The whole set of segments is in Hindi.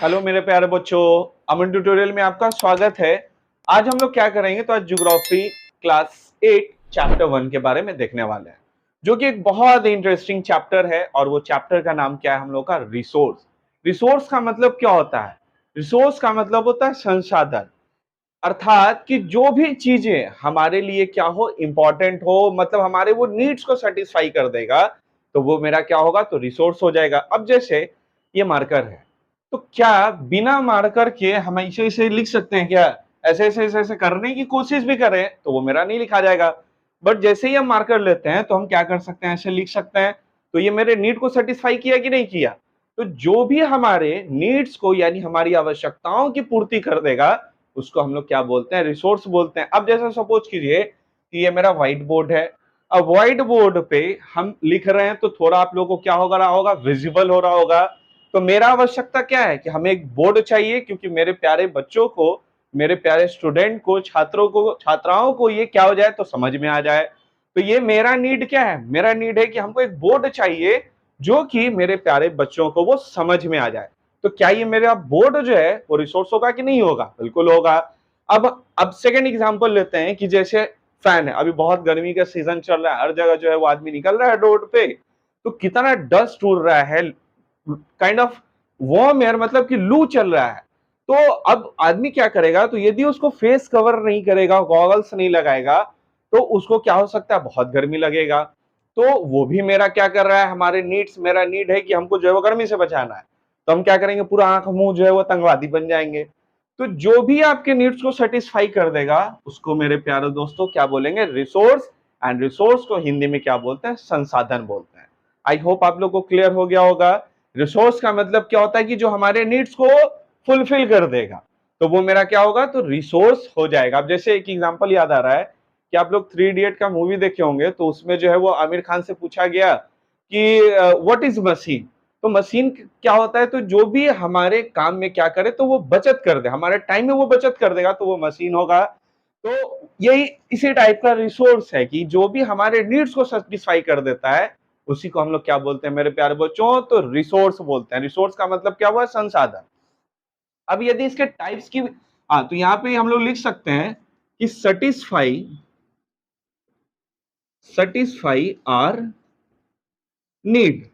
हेलो मेरे प्यारे बच्चों, अमन ट्यूटोरियल में आपका स्वागत है। आज हम लोग क्या करेंगे तो आज ज्योग्राफी क्लास 8 चैप्टर 1 के बारे में देखने वाले हैं, जो कि एक बहुत इंटरेस्टिंग चैप्टर है। और वो चैप्टर का नाम क्या है हम लोग का? रिसोर्स। रिसोर्स का मतलब क्या होता है? रिसोर्स का मतलब होता है संसाधन। अर्थात कि जो भी चीजें हमारे लिए क्या हो, इंपॉर्टेंट हो, मतलब हमारे वो नीड्स को सेटिस्फाई कर देगा, तो वो मेरा क्या होगा? तो रिसोर्स हो जाएगा। अब जैसे ये मार्कर है, तो क्या बिना मार्कर के हम ऐसे ऐसे लिख सकते हैं क्या? ऐसे ऐसे ऐसे ऐसे करने की कोशिश भी करें तो वो मेरा नहीं लिखा जाएगा। बट जैसे ही हम मार्कर लेते हैं तो हम क्या कर सकते हैं? ऐसे लिख सकते हैं। तो ये मेरे नीड को सेटिस्फाई किया कि नहीं किया? तो जो भी हमारे नीड्स को यानी हमारी आवश्यकताओं की पूर्ति कर देगा, उसको हम लोग क्या बोलते हैं? रिसोर्स बोलते हैं। अब जैसे सपोज कीजिए कि ये मेरा व्हाइट बोर्ड है। अब व्हाइट बोर्ड पे हम लिख रहे हैं तो थोड़ा आप लोगों को क्या हो रहा होगा? विजिबल हो रहा होगा। तो मेरा आवश्यकता क्या है कि हमें एक बोर्ड चाहिए, क्योंकि मेरे प्यारे बच्चों को, मेरे प्यारे स्टूडेंट को, छात्रों को, छात्राओं को ये क्या हो जाए? तो समझ में आ जाए। तो ये मेरा नीड क्या है? मेरा नीड है कि हमको एक बोर्ड चाहिए जो कि मेरे प्यारे बच्चों को वो समझ में आ जाए। तो क्या ये मेरा बोर्ड जो है वो रिसोर्स होगा कि नहीं होगा? बिल्कुल होगा। अब सेकंड एग्जांपल लेते हैं कि जैसे फैन है। अभी बहुत गर्मी का सीजन चल रहा है, हर जगह जो है वो आदमी निकल रहा है रोड पे, तो कितना डस्ट उड़ रहा है, काइंड ऑफ वार्म एयर, मतलब कि लू चल रहा है। तो अब आदमी क्या करेगा? तो यदि उसको फेस कवर नहीं करेगा, गॉगल्स नहीं लगाएगा, तो उसको क्या हो सकता है? बहुत गर्मी लगेगा। तो वो भी मेरा क्या कर रहा है? हमारे नीड्स, मेरा नीड है कि हमको जो है वो गर्मी से बचाना है। तो हम क्या करेंगे? पूरा आंख मुंह जो है वो आतंकवादी बन जाएंगे। तो जो भी आपके नीड्स को सेटिस्फाई कर देगा, उसको मेरे प्यारे दोस्तों क्या बोलेंगे? रिसोर्स। एंड रिसोर्स को हिंदी में क्या बोलते हैं? संसाधन बोलते हैं। आई होप आप लोग को क्लियर हो गया होगा। रिसोर्स का मतलब क्या होता है कि जो हमारे नीड्स को फुलफिल कर देगा, तो वो मेरा क्या होगा? तो रिसोर्स हो जाएगा। अब जैसे एक एग्जांपल याद आ रहा है कि आप लोग थ्री इडियट का मूवी देखे होंगे, तो उसमें जो है वो आमिर खान से पूछा गया कि व्हाट इज मशीन? तो मशीन क्या होता है? तो जो भी हमारे काम में क्या करे तो वो बचत कर दे, हमारे टाइम में वो बचत कर देगा, तो वो मशीन होगा। तो यही इसी टाइप का रिसोर्स है कि जो भी हमारे नीड्स को सेटिस्फाई कर देता है, उसी को हम लोग क्या बोलते हैं मेरे प्यारे बच्चों? तो रिसोर्स बोलते हैं। रिसोर्स का मतलब क्या हुआ? संसाधन। अब यदि इसके टाइप्स की, हाँ, तो यहाँ पे हम लोग लिख सकते हैं कि सेटिस्फाई, सेटिस्फाई आर नीड,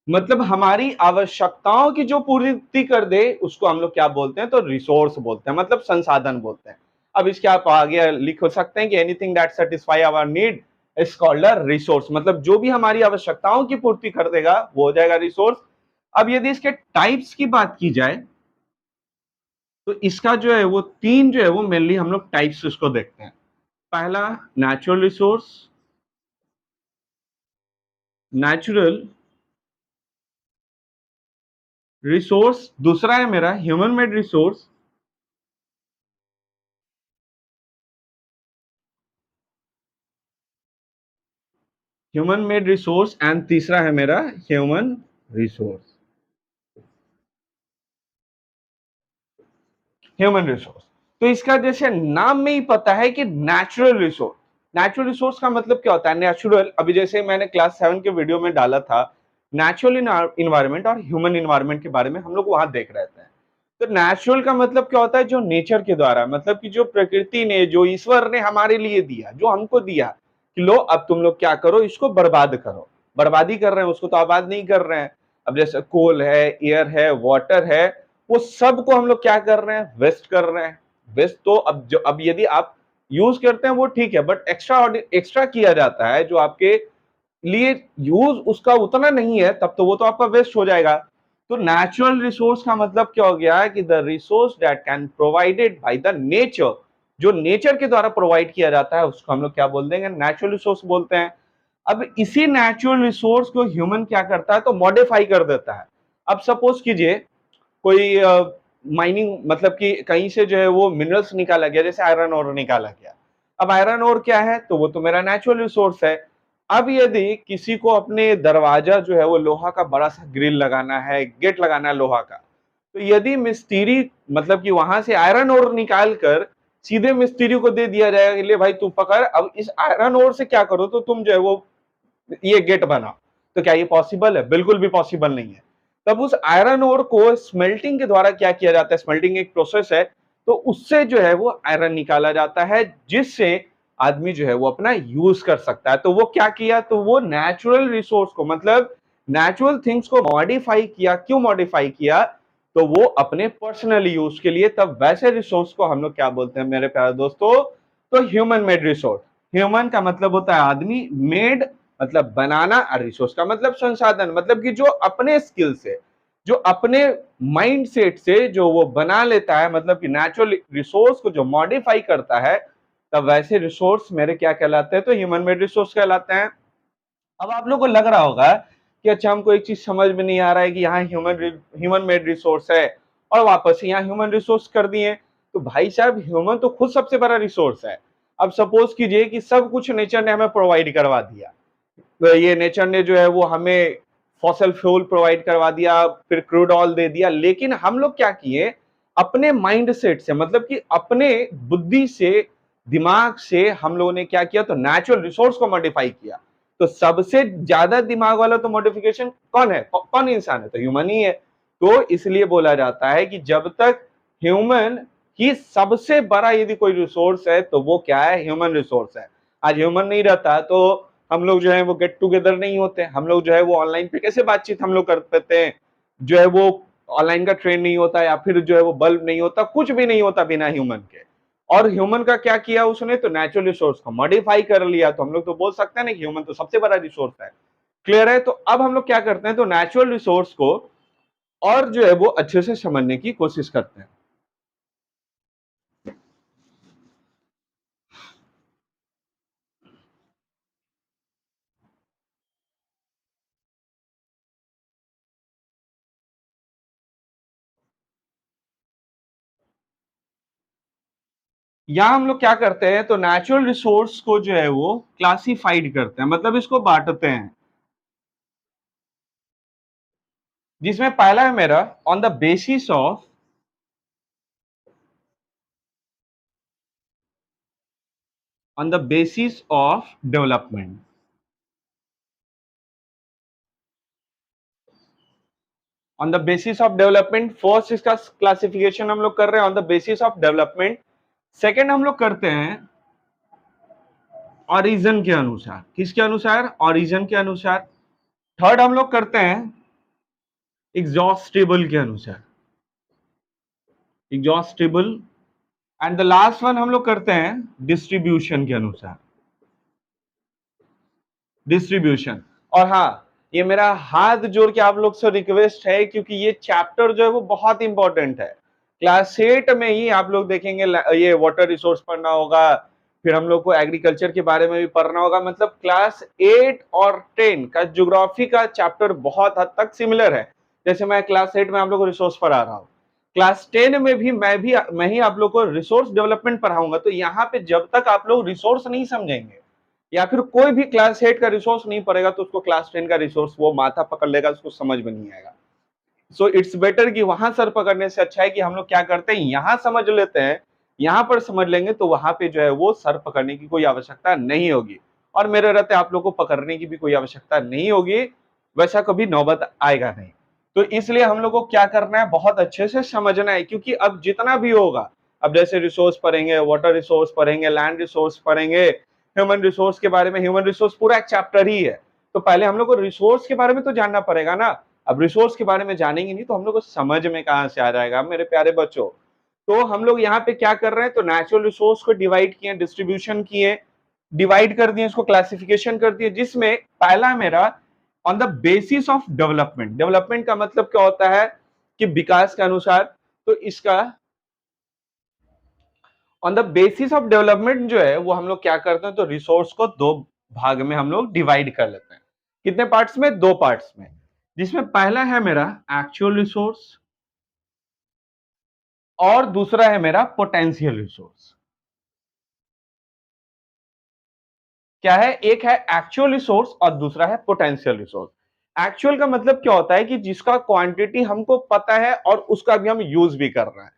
मतलब हमारी आवश्यकताओं की जो पूर्ति कर दे, उसको हम लोग क्या बोलते हैं? तो रिसोर्स बोलते हैं, मतलब संसाधन बोलते हैं। अब इसके आप आगे लिख सकते हैं कि anything that satisfy our need is called a resource, मतलब जो भी हमारी आवश्यकताओं की पूर्ति कर देगा वो हो जाएगा रिसोर्स। अब यदि इसके टाइप्स की बात की जाए, तो इसका जो है वो तीन जो है वो मेनली हम लोग टाइप्स इसको देखते हैं। पहला नेचुरल रिसोर्स, नेचुरल रिसोर्स। दूसरा है मेरा human made resource. Human made resource and तीसरा है मेरा ह्यूमन रिसोर्स। Human resource. तो इसका जैसे नाम में ही पता है कि नेचुरल रिसोर्स। नेचुरल रिसोर्स का मतलब क्या होता है? नेचुरल, अभी जैसे मैंने क्लास 7 के वीडियो में डाला था, नेचुरल इन्वायरमेंट और ह्यूमन इन्वायरमेंट के बारे में हम लोग वहां देख रहे थे। तो नेचुरल का मतलब क्या होता है? जो नेचर के द्वारा, मतलब कि जो प्रकृति ने, जो ईश्वर ने हमारे लिए दिया, जो हमको दिया कि लो अब तुम लोग क्या करो, इसको बर्बाद करो। बर्बादी कर रहे हैं, उसको तो आबाद नहीं कर रहे हैं। अब जैसे कोल है, एयर है, वाटर है, वो सब को हम लोग क्या कर रहे हैं? वेस्ट कर रहे हैं। वेस्ट तो अब यदि आप यूज करते हैं वो ठीक है, बट एक्स्ट्रा एक्स्ट्रा किया जाता है जो आपके लिए यूज उसका उतना नहीं है, तब तो वो तो आपका वेस्ट हो जाएगा। तो नेचुरल रिसोर्स का मतलब क्या हो गया कि the resource that can provided by the nature, जो नेचर के द्वारा प्रोवाइड किया जाता है, उसको हम लोग क्या बोल देंगे? नेचुरल रिसोर्स बोलते हैं। अब इसी नेचुरल रिसोर्स को ह्यूमन क्या करता है? तो मॉडिफाई कर देता है। अब सपोज कीजिए कोई माइनिंग, मतलब कि कहीं से जो है वो मिनरल्स निकाला गया, जैसे आयरन ओर निकाला गया। अब आयरन ओर क्या है? तो वो तो मेरा नेचुरल रिसोर्स है। अब यदि किसी को अपने दरवाजा जो है वो लोहा का बड़ा सा ग्रिल लगाना है, गेट लगाना है लोहा का, तो यदि मिस्त्री, मतलब कि वहां से आयरन ओर निकाल कर सीधे मिस्त्री को दे दिया जाएगा कि ले भाई तू पकड़, अब इस आयरन ओर से क्या करो, तो तुम जो है वो ये गेट बनाओ, तो क्या ये पॉसिबल है? बिल्कुल भी पॉसिबल नहीं है। तब उस आयरन ओर को स्मेल्टिंग के द्वारा क्या किया जाता है, स्मेल्टिंग एक प्रोसेस है, तो उससे जो है वो आयरन निकाला जाता है, जिससे आदमी जो है वो अपना यूज कर सकता है। तो वो क्या किया, तो वो नेचुरल रिसोर्स को, मतलब नेचुरल थिंग्स को मॉडिफाई किया। क्यों मॉडिफाई किया, तो वो अपने पर्सनल यूज के लिए। तब वैसे रिसोर्स को हम लोग क्या बोलते हैं मेरे प्यारे दोस्तों, तो ह्यूमन मेड रिसोर्स। ह्यूमन का मतलब होता है आदमी, मेड मतलब बनाना, और रिसोर्स का मतलब संसाधन, मतलब कि जो अपने स्किल से, जो अपने माइंड सेट से जो वो बना लेता है, मतलब कि नेचुरल रिसोर्स को जो मॉडिफाई करता है, तब वैसे रिसोर्स मेरे क्या कहलाते हैं, तो ह्यूमन मेड रिसोर्स कहलाते हैं। अब आप लोगों को लग रहा होगा कि अच्छा हमको एक चीज समझ में नहीं आ रहा है कि यहाँ ह्यूमन मेड रिसोर्स है और वापस से यहाँ ह्यूमन रिसोर्स कर दिए। तो भाई साहब, ह्यूमन तो खुद सबसे बड़ा रिसोर्स है। अब सपोज कीजिए कि सब कुछ नेचर ने हमें प्रोवाइड करवा दिया, तो ये नेचर ने जो है वो हमें फॉसल फ्यूल प्रोवाइड करवा दिया, फिर क्रूड ऑयल दे दिया, लेकिन हम लोग क्या किए, अपने माइंड सेट से, मतलब कि अपने बुद्धि से, दिमाग से हम लोगों ने क्या किया, तो नेचुरल रिसोर्स को मॉडिफाई किया। तो सबसे ज्यादा दिमाग वाला तो मॉडिफिकेशन कौन है, कौन इंसान है, तो ह्यूमन ही है। तो इसलिए बोला जाता है कि जब तक ह्यूमन ही सबसे बड़ा यदि कोई रिसोर्स है, तो वो क्या है, ह्यूमन रिसोर्स है। आज ह्यूमन नहीं रहता तो हम लोग जो है वो गेट टुगेदर नहीं होते, हम लोग जो है वो ऑनलाइन पे कैसे बातचीत हम लोग कर पाते हैं, जो है वो ऑनलाइन का ट्रेंड नहीं होता, या फिर जो है वो बल्ब नहीं होता, कुछ भी नहीं होता बिना ह्यूमन के। और ह्यूमन का क्या किया उसने, तो नेचुरल रिसोर्स को मॉडिफाई कर लिया। तो हम लोग तो बोल सकते हैं ना कि ह्यूमन तो सबसे बड़ा रिसोर्स है। क्लियर है। तो अब हम लोग क्या करते हैं, तो नेचुरल रिसोर्स को और जो है वो अच्छे से समझने की कोशिश करते हैं। यहां हम लोग क्या करते हैं, तो नेचुरल रिसोर्स को जो है वो क्लासिफाइड करते हैं, मतलब इसको बांटते हैं, जिसमें पहला है मेरा on the basis of, on the basis of development. On the basis of development, first इसका क्लासिफिकेशन हम लोग कर रहे हैं on the basis of development. Second हम लोग करते हैं ऑरिजन के अनुसार, किसके अनुसार, ऑरिजन के अनुसार। थर्ड हम लोग करते हैं एग्जॉस्टेबल के अनुसार, exhaustible. And the last one हम लोग करते हैं डिस्ट्रीब्यूशन के अनुसार, डिस्ट्रीब्यूशन। और हाँ, ये मेरा हाथ जोड़ के आप लोग से रिक्वेस्ट है, क्योंकि ये चैप्टर जो है वो बहुत इंपॉर्टेंट है। क्लास 8 में ही आप लोग देखेंगे ये वाटर रिसोर्स पढ़ना होगा, फिर हम लोग को एग्रीकल्चर के बारे में भी पढ़ना होगा। मतलब क्लास 8 और 10 का ज्योग्राफी का चैप्टर बहुत हद तक सिमिलर है। जैसे मैं क्लास 8 में आप लोग को रिसोर्स पढ़ा रहा हूँ, क्लास 10 में भी मैं ही आप लोग को रिसोर्स डेवलपमेंट पढ़ाऊंगा। तो यहाँ पे जब तक आप लोग रिसोर्स नहीं समझेंगे, या फिर कोई भी क्लास 8 का रिसोर्स नहीं पड़ेगा, तो उसको क्लास 10 का रिसोर्स वो माथा पकड़ लेगा, उसको समझ में नहीं आएगा। सो इट्स बेटर कि वहां सर पकड़ने से अच्छा है कि हम लोग क्या करते हैं, यहां समझ लेते हैं, यहां पर समझ लेंगे, तो वहां पे जो है वो सर पकड़ने की कोई आवश्यकता नहीं होगी, और मेरे रहते आप लोग को पकड़ने की भी कोई आवश्यकता नहीं होगी, वैसा कभी नौबत आएगा नहीं। तो इसलिए हम लोग को क्या करना है, बहुत अच्छे से समझना है, क्योंकि अब जितना भी होगा, अब जैसे रिसोर्स पढ़ेंगे, वाटर रिसोर्स पढ़ेंगे, लैंड रिसोर्स पढ़ेंगे, ह्यूमन रिसोर्स के बारे में, ह्यूमन रिसोर्स पूरा एक चैप्टर ही है। तो पहले हम लोग को रिसोर्स के बारे में तो जानना पड़ेगा ना। अब रिसोर्स के बारे में जानेंगे नहीं तो हम लोग को समझ में कहां से आ जाएगा मेरे प्यारे बच्चों। तो हम लोग यहाँ पे क्या कर रहे हैं, तो नेचुरल रिसोर्स को डिवाइड किए, डिस्ट्रीब्यूशन किए, डिवाइड कर दिए, इसको क्लासिफिकेशन कर दिए, जिसमें पहला मेरा on the basis of development. Development का मतलब क्या होता है, कि विकास के अनुसार। तो इसका on the basis of development जो है वो हम लोग क्या करते हैं, तो रिसोर्स को दो भाग में हम लोग डिवाइड कर लेते हैं। कितने पार्ट्स में, दो पार्ट्स में, जिसमें पहला है मेरा एक्चुअल रिसोर्स और दूसरा है मेरा पोटेंशियल रिसोर्स। क्या है, एक है एक्चुअल रिसोर्स और दूसरा है पोटेंशियल रिसोर्स। एक्चुअल का मतलब क्या होता है, कि जिसका क्वांटिटी हमको पता है और उसका भी हम यूज भी कर रहे हैं।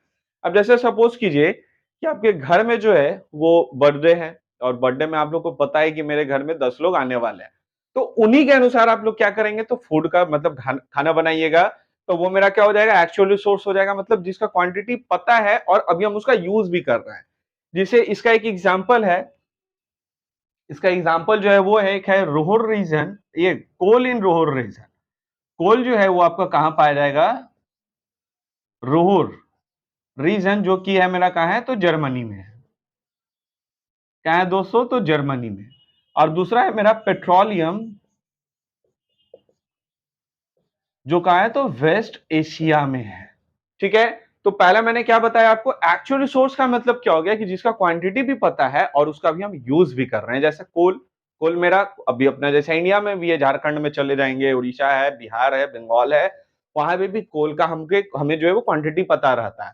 अब जैसे सपोज कीजिए कि आपके घर में जो है वो बर्थडे है, और बर्थडे में आप लोग को पता है कि मेरे घर में 10 लोग आने वाले हैं। तो उन्हीं के अनुसार आप लोग क्या करेंगे, तो फूड का मतलब खाना बनाइएगा। तो वो मेरा क्या हो जाएगा, एक्चुअल रिसोर्स हो जाएगा, मतलब जिसका क्वांटिटी पता है और अभी हम उसका यूज भी कर रहे हैं। जिसे इसका एक एग्जांपल है, इसका एग्जांपल जो है वो है, एक है रोहर रीजन, ये कोल इन रोहर रीजन। कोल जो है वो आपका कहां पाया जाएगा, रोहर रीजन, जो कि है मेरा कहां है, तो जर्मनी में है। क्या है दोस्तों, तो जर्मनी में। और दूसरा है मेरा पेट्रोलियम, जो कहा है, तो वेस्ट एशिया में है। ठीक है, तो पहला मैंने क्या बताया आपको, एक्चुअल रिसोर्स का मतलब क्या हो गया कि जिसका क्वांटिटी भी पता है और उसका भी हम यूज भी कर रहे हैं। जैसे कोल, कोल मेरा अभी अपना जैसे इंडिया में भी है, झारखंड में चले जाएंगे, उड़ीसा है, बिहार है, बंगाल है, वहां पे भी कोल का हमें जो है वो क्वांटिटी पता रहता है।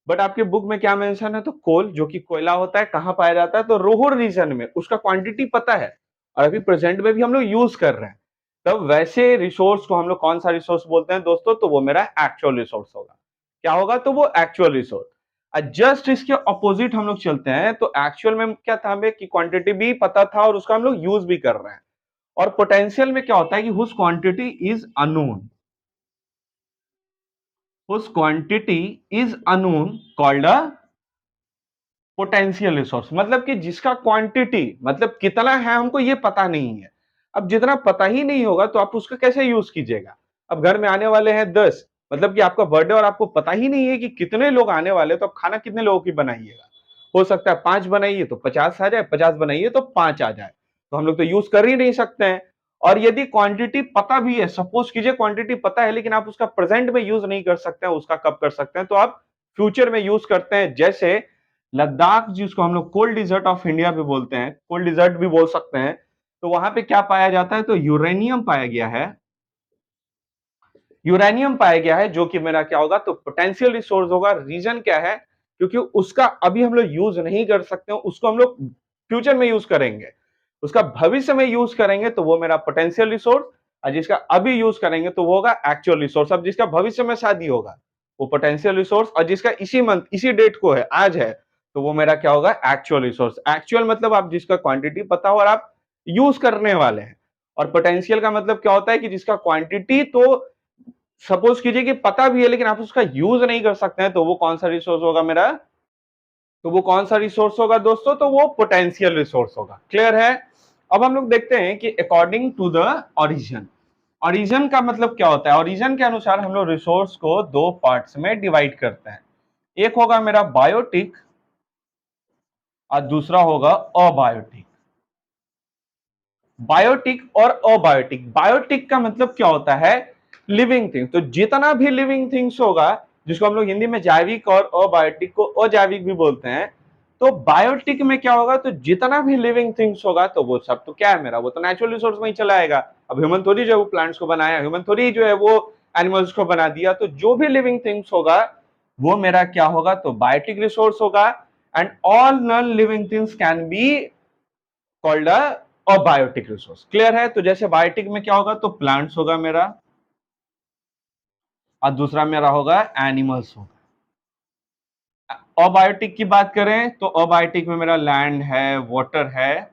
बट आपके बुक में क्या मेंशन है, तो कोल जो कि कोयला होता है कहां पाया जाता है, तो रोहर रीजन में, उसका क्वांटिटी पता है और अभी प्रेजेंट में भी हम लोग यूज कर रहे हैं। तब वैसे रिसोर्स को हम लोग कौन सा रिसोर्स बोलते हैं दोस्तों, तो वो मेरा एक्चुअल रिसोर्स होगा। क्या होगा, तो वो एक्चुअल रिसोर्स। जस्ट इसके ऑपोजिट हम लोग चलते हैं, तो एक्चुअल में क्या था, हमें कि क्वांटिटी भी पता था और उसका हम लोग यूज भी कर रहे हैं। और पोटेंशियल में क्या होता है कि whose quantity is unknown, whose quantity is unknown called a potential resource. मतलब कि जिसका क्वांटिटी, मतलब कितना है हमको ये पता नहीं है। अब जितना पता ही नहीं होगा तो आप उसका कैसे यूज कीजिएगा। अब घर में आने वाले हैं 10, मतलब कि आपका बर्थडे और आपको पता ही नहीं है कि कितने लोग आने वाले, तो आप खाना कितने लोगों की बनाइएगा। हो सकता है 5 बनाइए तो 50 आ जाए, 50 बनाइए तो 5 आ जाए, तो हम लोग तो यूज कर ही नहीं सकते हैं। और यदि क्वांटिटी पता भी है, सपोज कीजिए क्वांटिटी पता है लेकिन आप उसका प्रेजेंट में यूज नहीं कर सकते हैं, उसका कब कर सकते हैं, तो आप फ्यूचर में यूज करते हैं। जैसे लद्दाख, जिसको हम लोग कोल्ड डिजर्ट ऑफ इंडिया भी बोलते हैं, कोल्ड डिजर्ट भी बोल सकते हैं, तो वहां पे क्या पाया जाता है, तो यूरेनियम पाया गया है। यूरेनियम पाया गया है, जो कि मेरा क्या होगा, तो पोटेंशियल रिसोर्स होगा। रीजन क्या है, क्योंकि उसका अभी हम लोग यूज नहीं कर सकते हैं, उसको हम लोग फ्यूचर में यूज करेंगे, उसका भविष्य में यूज करेंगे, तो वो मेरा पोटेंशियल रिसोर्स। और जिसका अभी यूज करेंगे तो वो होगा एक्चुअल रिसोर्स। अब जिसका भविष्य में शादी होगा वो पोटेंशियल रिसोर्स, और जिसका इसी मंथ इसी डेट को है, आज है, तो वो मेरा क्या होगा, एक्चुअल रिसोर्स। एक्चुअल मतलब आप जिसका क्वांटिटी पता हो और आप यूज करने वाले हैं। और पोटेंशियल का मतलब क्या होता है कि जिसका क्वांटिटी तो सपोज कीजिए कि पता भी है लेकिन आप उसका यूज नहीं कर सकते हैं, तो वो कौन सा रिसोर्स होगा मेरा, तो वो कौन सा रिसोर्स होगा दोस्तों, तो वो पोटेंशियल रिसोर्स होगा। क्लियर है। अब हम लोग देखते हैं कि according to the origin, origin का मतलब क्या होता है। ओरिजिन के अनुसार हम लोग रिसोर्स को दो पार्ट्स में डिवाइड करते हैं। एक होगा मेरा बायोटिक और दूसरा होगा अबायोटिक। बायोटिक और अबायोटिक, बायोटिक का मतलब क्या होता है, लिविंग थिंग। तो जितना भी लिविंग थिंग्स होगा, जिसको हम लोग हिंदी में जैविक और अबायोटिक को अजैविक भी बोलते हैं, तो बायोटिक में क्या होगा, तो जितना भी लिविंग थिंग्स होगा तो वो सब तो क्या है मेरा, वो तो नेचुरल रिसोर्स में ही चला आएगा। अब ह्यूमन थोड़ी जो है वो प्लांट्स को बनाया, ह्यूमन थोड़ी जो है वो एनिमल्स को बना दिया। तो जो भी लिविंग थिंग्स होगा वो मेरा क्या होगा, तो बायोटिक रिसोर्स होगा। And all non living things can be called abiotic resource. Clear है। तो जैसे बायोटिक में क्या होगा, तो प्लांट्स होगा मेरा, और दूसरा मेरा होगा एनिमल्स होगा। अबायोटिक की बात करें तो अबायोटिक में मेरा लैंड है, वाटर है,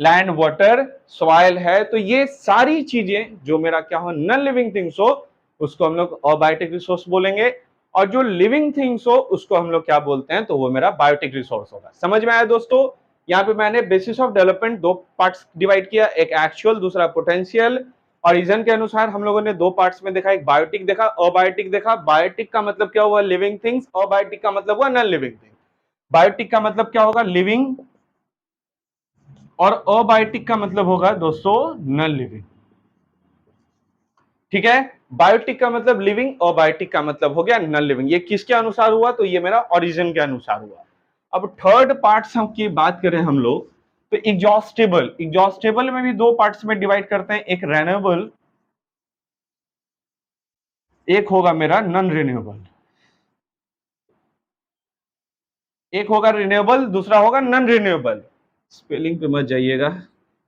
लैंड वाटर सॉइल है। तो ये सारी चीजें जो मेरा क्या हो, नॉन लिविंग थिंग्स हो, उसको हम लोग अबायोटिक रिसोर्स बोलेंगे। और जो लिविंग थिंग्स हो उसको हम लोग क्या बोलते हैं, तो वो मेरा बायोटिक रिसोर्स होगा। समझ में आया दोस्तों। यहाँ पे मैंने बेसिस ऑफ डेवलपमेंट दो पार्ट्स डिवाइड किया, एक एक्चुअल, दूसरा पोटेंशियल। और रीजन के अनुसार हम लोगों ने दो पार्ट्स में देखा, एक बायोटिक देखा, अबायोटिक देखा। बायोटिक का मतलब क्या हुआ, लिविंग थिंग्स, अबायोटिक का मतलब हुआ नॉन लिविंग थिंग। बायोटिक का मतलब क्या होगा, लिविंग, और अबायोटिक का मतलब होगा दोस्तों नॉन लिविंग। ठीक है, बायोटिक का मतलब लिविंग, अबायोटिक का मतलब हो गया नॉन लिविंग। ये किसके अनुसार हुआ, तो ये मेरा ओरिजिन के अनुसार हुआ। अब थर्ड पार्ट्स हम की बात करें हम लोग, तो एग्जॉस्टेबल, एग्जॉस्टेबल में भी दो पार्ट्स में डिवाइड करते हैं, एक रेन्यूएबल, एक होगा मेरा नॉन रिन्यूएबल। एक होगा रिन्यूएबल, दूसरा होगा नॉन रिन्यूएबल। स्पेलिंग पे मत जाइएगा।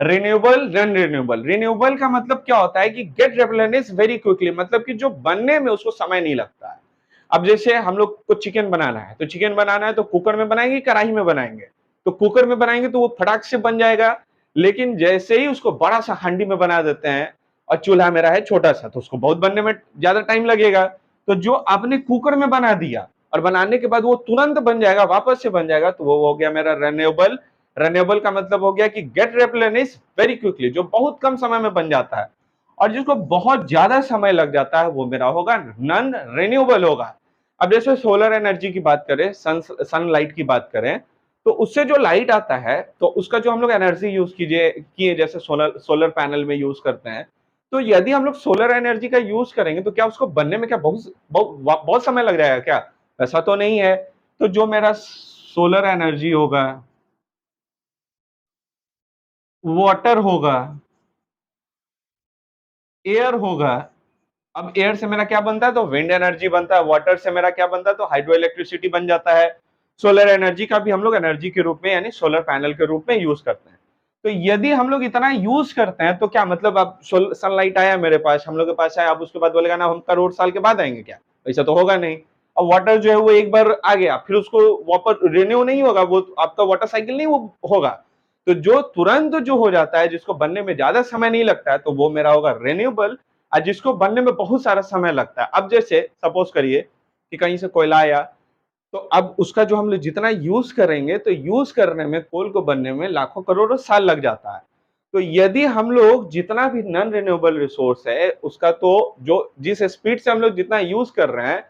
Renewable, non renewable. रिन्यूएबल का मतलब क्या होता है कि गेट रिप्लेनिश वेरी क्विकली, मतलब कि जो बनने में उसको समय नहीं लगता है। अब जैसे हम लोग को चिकन बनाना है, तो चिकन बनाना है तो कुकर में बनाएंगे, कढ़ाई में बनाएंगे। तो कुकर में बनाएंगे तो वो फटाक से बन जाएगा। लेकिन जैसे ही उसको बड़ा सा हांडी में बना देते हैं और चूल्हा मेरा है छोटा सा, तो उसको बहुत बनने में ज्यादा टाइम लगेगा। तो जो आपने कुकर में बना दिया और बनाने के बाद वो तुरंत बन जाएगा, वापस से बन जाएगा, तो वो हो गया मेरा रेन्यूएबल। रेन्यूएबल का मतलब हो गया कि गेट रिप्लेनिश वेरी क्विकली, जो बहुत कम समय में बन जाता है। और जिसको बहुत ज्यादा समय लग जाता है वो मेरा होगा नॉन रिन्यूएबल होगा। अब जैसे सोलर एनर्जी की बात करें, सनलाइट की बात करें, तो उससे जो लाइट आता है तो उसका जो हम लोग एनर्जी यूज किए जैसे सोलर सोलर पैनल में यूज करते हैं, तो यदि हम लोग सोलर एनर्जी का यूज करेंगे तो क्या उसको बनने में क्या बहुत समय लग जाएगा क्या? ऐसा तो नहीं है। तो जो मेरा सोलर एनर्जी होगा, वाटर होगा, एयर होगा। अब एयर से मेरा क्या बनता है? तो विंड एनर्जी बनता है। वाटर से मेरा क्या बनता है? तो हाइड्रो इलेक्ट्रिसिटी बन जाता है। सोलर एनर्जी का भी हम लोग एनर्जी के रूप में यानी सोलर पैनल के रूप में यूज करते हैं। तो यदि हम लोग इतना यूज करते हैं तो क्या मतलब, अब सनलाइट आया मेरे पास, हम लोग के पास आया, अब उसके बाद बोलेगा ना हम करोड़ साल के बाद आएंगे क्या? ऐसा तो होगा नहीं। अब वाटर जो है वो एक बार आ गया, फिर उसको वापस रिन्यू नहीं होगा, वो आपका वाटर साइकिल नहीं वो होगा। तो जो तुरंत जो हो जाता है, जिसको बनने में ज्यादा समय नहीं लगता है, तो वो मेरा होगा रिन्यूएबल। और जिसको बनने में बहुत सारा समय लगता है, अब जैसे सपोज करिए कि कहीं से कोयला आया, तो अब उसका जो हम लोग जितना यूज करेंगे, तो यूज करने में कोल को बनने में लाखों करोड़ों साल लग जाता है। तो यदि हम लोग जितना भी नॉन रिन्यूएबल रिसोर्स है उसका, तो जो जिस स्पीड से हम लोग जितना यूज कर रहे हैं,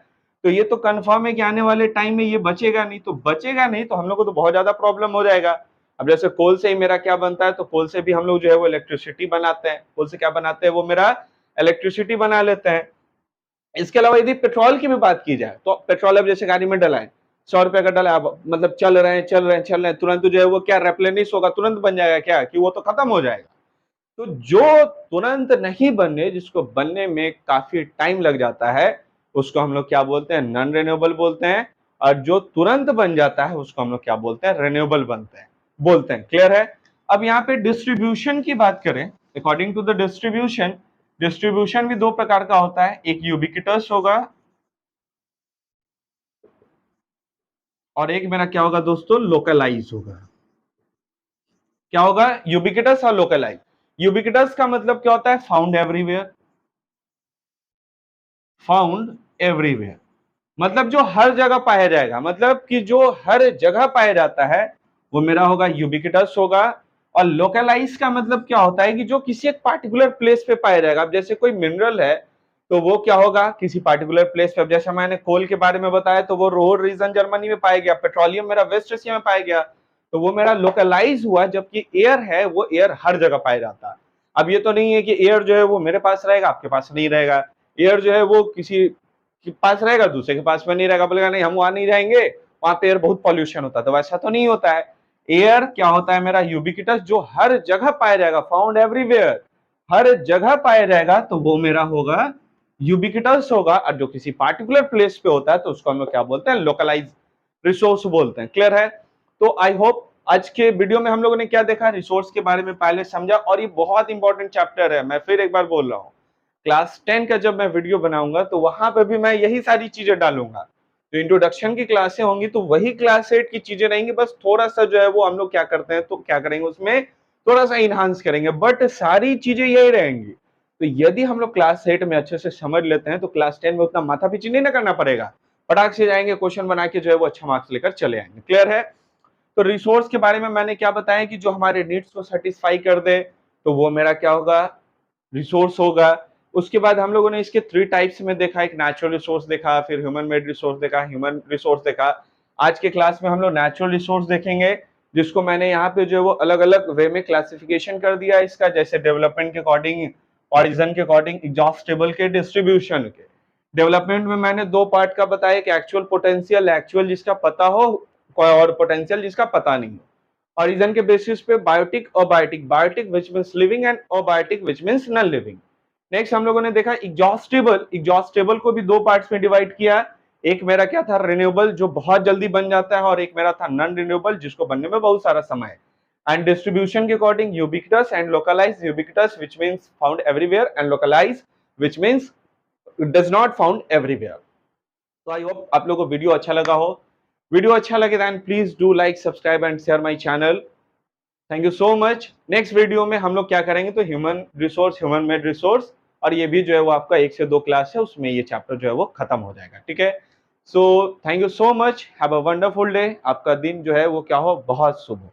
तो ये तो कंफर्म है कि आने वाले टाइम में ये बचेगा नहीं। तो बचेगा नहीं तो हम लोग को तो बहुत ज्यादा प्रॉब्लम हो जाएगा। अब जैसे कोल से ही मेरा क्या बनता है, तो कोल से भी हम लोग जो है वो इलेक्ट्रिसिटी बनाते हैं। कोल से क्या बनाते हैं? वो मेरा इलेक्ट्रिसिटी बना लेते हैं। इसके अलावा यदि पेट्रोल की भी बात की जाए, तो पेट्रोल अब जैसे गाड़ी में डलाए, 100 रुपए का डला, अब मतलब चल रहे हैं चल रहे हैं चल रहे हैं, तुरंत जो है वो क्या रेप्लेनिश होगा, तुरंत बन जाएगा क्या? कि वो तो खत्म हो जाएगा। तो जो तुरंत नहीं बनने, जिसको बनने में काफी टाइम लग जाता है, उसको हम लोग क्या बोलते हैं? नॉन रिन्यूएबल बोलते हैं। और जो तुरंत बन जाता है उसको हम लोग क्या बोलते हैं? रिन्यूएबल बोलते हैं। क्लियर है? अब यहाँ पे डिस्ट्रीब्यूशन की बात करें, according to the distribution, distribution भी दो प्रकार का होता है। एक यूबिक्विटस होगा और एक मेरा क्या होगा दोस्तों? लोकलाइज होगा। क्या होगा? यूबिक्विटस और लोकलाइज। यूबिक्विटस का मतलब क्या होता है? Found everywhere. फाउंड एवरीवेयर मतलब जो हर जगह पाया जाएगा, मतलब कि जो हर जगह पाया जाता है, वो मेरा होगा यूबिक्विटस होगा। और लोकलाइज का मतलब क्या होता है? कि जो किसी एक पार्टिकुलर प्लेस पे पाया जाएगा। अब जैसे कोई मिनरल है तो वो क्या होगा? किसी पार्टिकुलर प्लेस पे। अब जैसे मैंने कोल के बारे में बताया तो वो रोर रीजन जर्मनी में पाया गया, पेट्रोलियम मेरा वेस्ट एशिया में पाया गया, तो वो मेरा लोकलाइज हुआ। जबकि एयर है वो एयर हर जगह पाया जाता है। अब ये तो नहीं है कि एयर जो है वो मेरे पास रहेगा, आपके पास नहीं रहेगा। एयर जो है वो किसी के पास रहेगा, दूसरे के पास में नहीं रहेगा, बोलेगा नहीं हम वहां नहीं रहेंगे, वहां पे एयर बहुत पॉल्यूशन होता है। तो वैसा तो नहीं होता है। एयर क्या होता है? मेरा यूबिक्विटस, जो हर जगह पाया जाएगा, फाउंड एवरीवेयर, हर जगह पाया जाएगा, तो वो मेरा होगा यूबिक्विटस होगा। और जो किसी पार्टिकुलर प्लेस पे होता है तो उसको हम लोग क्या बोलते हैं? लोकलाइज रिसोर्स बोलते हैं। क्लियर है? तो आई होप आज के वीडियो में हम लोगों ने क्या देखा? रिसोर्स के बारे में पहले समझा, और ये बहुत इंपॉर्टेंट चैप्टर है। मैं फिर एक बार बोल रहा हूँ, क्लास 10 का जब मैं वीडियो बनाऊंगा तो वहां पे भी मैं यही सारी चीजें डालूंगा। जो इंट्रोडक्शन की क्लासें होंगी तो वही क्लास 8 की चीजें रहेंगी, बस थोड़ा सा जो है वो हम लोग क्या करते हैं, तो क्या करेंगे उसमें थोड़ा सा इनहांस करेंगे, बट सारी चीजें यही रहेंगी। तो यदि हम लोग क्लास 8 में अच्छे से समझ लेते हैं तो क्लास 10 में उतना माथा पीछी नहीं ना करना पड़ेगा। पटाख से जाएंगे, क्वेश्चन बना के जो है वो अच्छा मार्क्स लेकर चले आएंगे। क्लियर है? तो रिसोर्स के बारे में मैंने क्या बताया कि जो हमारे नीड्स को सेटिस्फाई कर दे, तो वो मेरा क्या होगा? रिसोर्स होगा। उसके बाद हम लोगों ने इसके 3 टाइप्स में देखा, एक नेचुरल रिसोर्स देखा, फिर ह्यूमन मेड रिसोर्स देखा, ह्यूमन रिसोर्स देखा। आज के क्लास में हम लोग नेचुरल रिसोर्स देखेंगे, जिसको मैंने यहाँ पे जो है वो अलग अलग वे में क्लासिफिकेशन कर दिया है इसका, जैसे डेवलपमेंट के अकॉर्डिंग, ऑरिजन के अकॉर्डिंग, एग्जॉस्टेबल के, डिस्ट्रीब्यूशन के। डेवलपमेंट में मैंने 2 पार्ट का बताया कि एक्चुअल पोटेंशियल, एक्चुअल जिसका पता हो, और पोटेंशियल जिसका पता नहीं हो। ऑरिजन के बेसिस पे biotic, abiotic, biotic which means living and abiotic which means non living. Next हम लोगों ने देखा एग्जॉस्टेबल। एग्जॉस्टेबल को भी 2 पार्ट्स में डिवाइड किया। एक मेरा क्या था? रिन्यूएबल, जो बहुत जल्दी बन जाता है, और एक मेरा था नॉन रिन्यूएबल, जिसको बनने में बहुत सारा समय है। एंड डिस्ट्रीब्यूशन के according ubiquitous and localise. Ubiquitous which means found everywhere, and localise which means does not found everywhere. तो आई होप आप लोगों को वीडियो अच्छा लगा हो। वीडियो अच्छा लगे then please do like, subscribe and share my channel. Thank you so much. Next video में हम लोग क्या करेंगे तो human resource, human made resource, और ये भी जो है वो आपका 1 से 2 क्लास है, उसमें ये चैप्टर जो है वो खत्म हो जाएगा। ठीक है, so thank you so much, have a wonderful day. आपका दिन जो है वो क्या हो, बहुत शुभ हो।